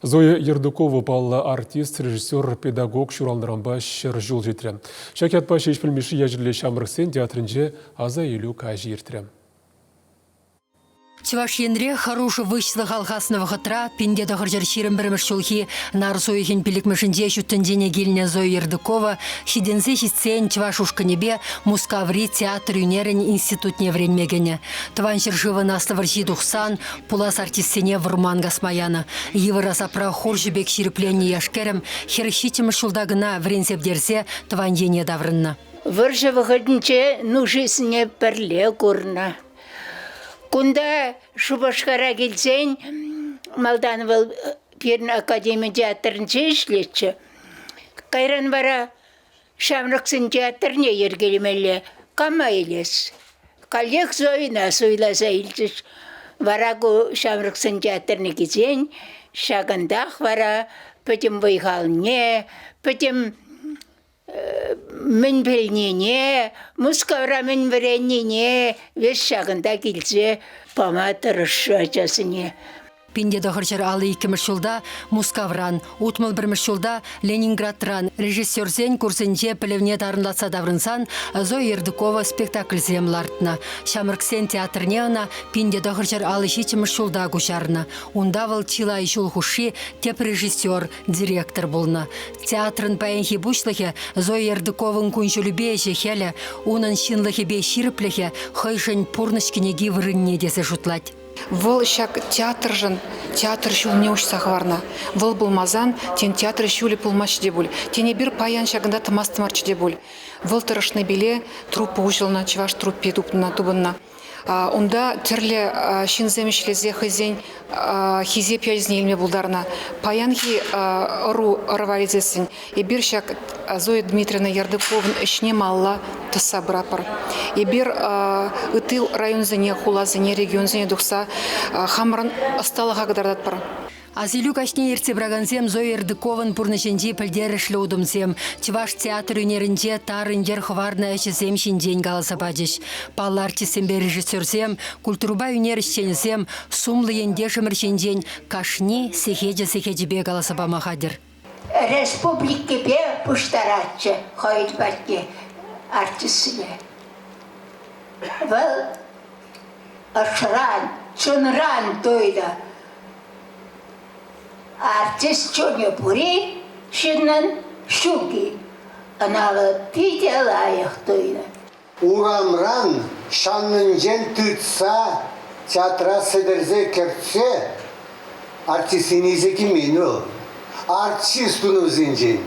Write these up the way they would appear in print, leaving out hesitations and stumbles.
Зоя Ердукова балла артист, режиссер, педагог шуралдырамба шыр жол жетірем. Шакятпа шешпілмеші ежірле шамрықсен театрынже аза елу кажи ертірем. Чеваш ендре хороший вышлых алхасного хатра, пинде дохаржар ширым біріміш шулхи, нарсуихин пиликмешінде шүттіндене гельне Зоя Ердукова, шидензе шитсен чеваш ушканебе Мускаври театр юнерен институтне вренмегене. Тван шыршывы наславаржи духсан, пулас артистене вурман гасмаяна. Евыраса пра хоржыбек ширіпленне яшкерем, херщитім шулдагына вренсепдерсе тван ене даврынна. Выржы выходнче нужисне перле курна. Кунда шубашкара келсен, Малданов Пирна академия театрынче ишлетчі. Кайран бара Шамрықсын театрне ергелемелі кама елес. Коллег Зоина суйласа илчіш. Варагу Шамрықсын театрны кезен, шагандах вара, пөтім выйхалне, пөтім мен білнене, мұскавра мен біреннене, вес шағында келсе, пама тұрышы ачасыне. Пинде дохарчар алы икіміш жылда Мускавран, утмыл бірміш жылда Ленинградран, режиссерзен курсенже пілевне дарындатса даврынсан Зоя Ердукова спектакльзем лартна. Шамрықсен театрнеына пинде дохарчар алы шичіміш жылда күшарна. Унда выл чила ишул хуши теп режиссер, директор болна. Театрын паенхи бушлыхе Зоя Ердуковын күншілібе жехелі, унын шинлыхе бе ширіпліхе хайшын пурнышкенеги вырынне десе жұтлать. Выл шак театр шул не уж сахварна. Выл был мазан, тен театр шули пулмач дебуль. Тене бир паян шагында тымастымарч дебуль. Выл тырышны биле, труппа ужылна, чеваш труппе тупна тубынна. Унда терле шинземишлезе хызень хизе пьязнелме булдарна. Паянхи ру рвализесин. И бир шак Зоя Дмитриевна Ердуковын ишне малла тысабрапар. И бир ытыл районзене, хулазене, регионзене духса хамран асталыға кадардатпар. Азилю кашне ерте браганзем Зоя Ердуковын пурнышенде пілдерішлі удымсем. Чеваш театр өнерінде тарындер хварна әшізем шинден галаса бадыш. Палла артистембе режиссерзем, культурба өнерішченізем, сумлы ендешімір шинден кашни сехеде-сехедебе галаса бамахадыр. Республикебе пуштаратчы хойд батке артистіне. Бұл ашран, чунран тойда. Артист чуне пури, шиннан шуки. Аналы пиде лайық тойда. Урамран шаннынжен тытса, театра сыдырзе кертсе, артистinize kiminu. Артист унузинжен.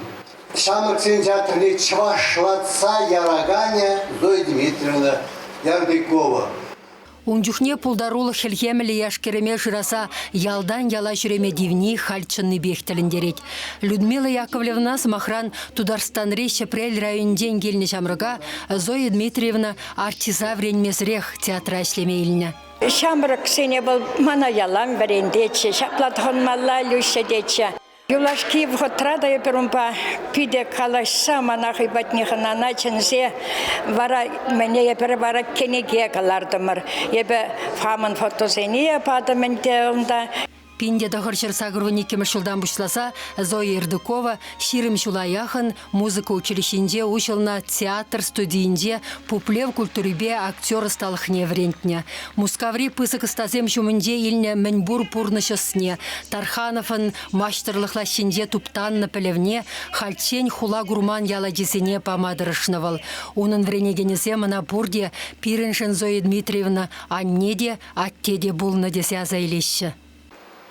Шамрықсен театрне чвашлатса яраганя Зоя Дмитриевна Ердукова. Унжухне пулдарулы хелхемелі яшкереме жыраса ялдан яла жүреме дивни хальчынны бехтеліндерет. Людмила Яковлевна Смахран Тударстанре Шепрель районден келіне шамрыға Зоя Дмитриевна артиза вренмезрех театра ішлемейліне. Шамрық сене бұл мана ялан варендече, шаплатхон малла люшедече. Юлашки вхотрада я перумпа пиде калашса манахи батнихана начинзе вара мене я перевара кенеге калардымыр. Ебе фамын фотозения падаменте онда. Пинде дохарчар сагырвыни кемешылдан бушласа Зоя Ердукова ширим шулаяхын музыка училищенде учылна театр студиинде пуплев культурибе актер сталыхне врентне. Мускаври пысык стазем шумынде илне менбур пурнышысне. Тархановын маштырлыхла шинде туптанны пілевне хальчен хула гурман яла десене памадырышнывал. Унын вренегенезе мына бурде пиреншен Зоя Дмитриевна аннеде аттеде булны десе азайлеші.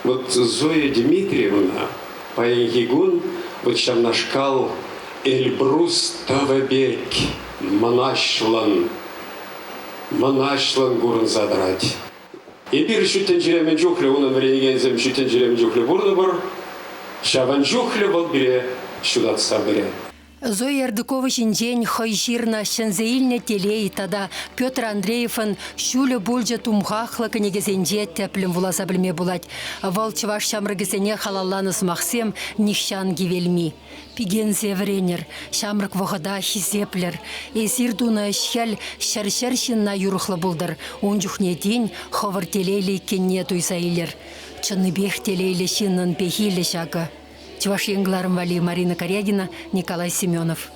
Вот Зоя Дмитриевна, паенхигун, вот шам нашкал Эльбрус Тавабек, манашлан гурын задрать. И бир шутен жеремен жухле, унын вренегензем шутен жеремен жухле бурны бар, шаван жухле бол бире, шудатса бире. Зоя Ердукова шинжен хойширна шынзейлне телей тада Петр Андреевын шулі бульжа тумхахлы кінегезенже тәплім вуласа білме булать. Волчваш шамрыгезене халалланыс мақсем нихшан гивелми. Пигензе вренер, шамрык вғада хизеплер. Эсир дуна шхел шаршаршинна юрухлы булдыр. Унжухне день ховар телейли кенне туйсайлер. чынны бехтелейлі шиннын пехилі шагы. Чуваш еңгларым вали Марина Корягина, Николай Семенов.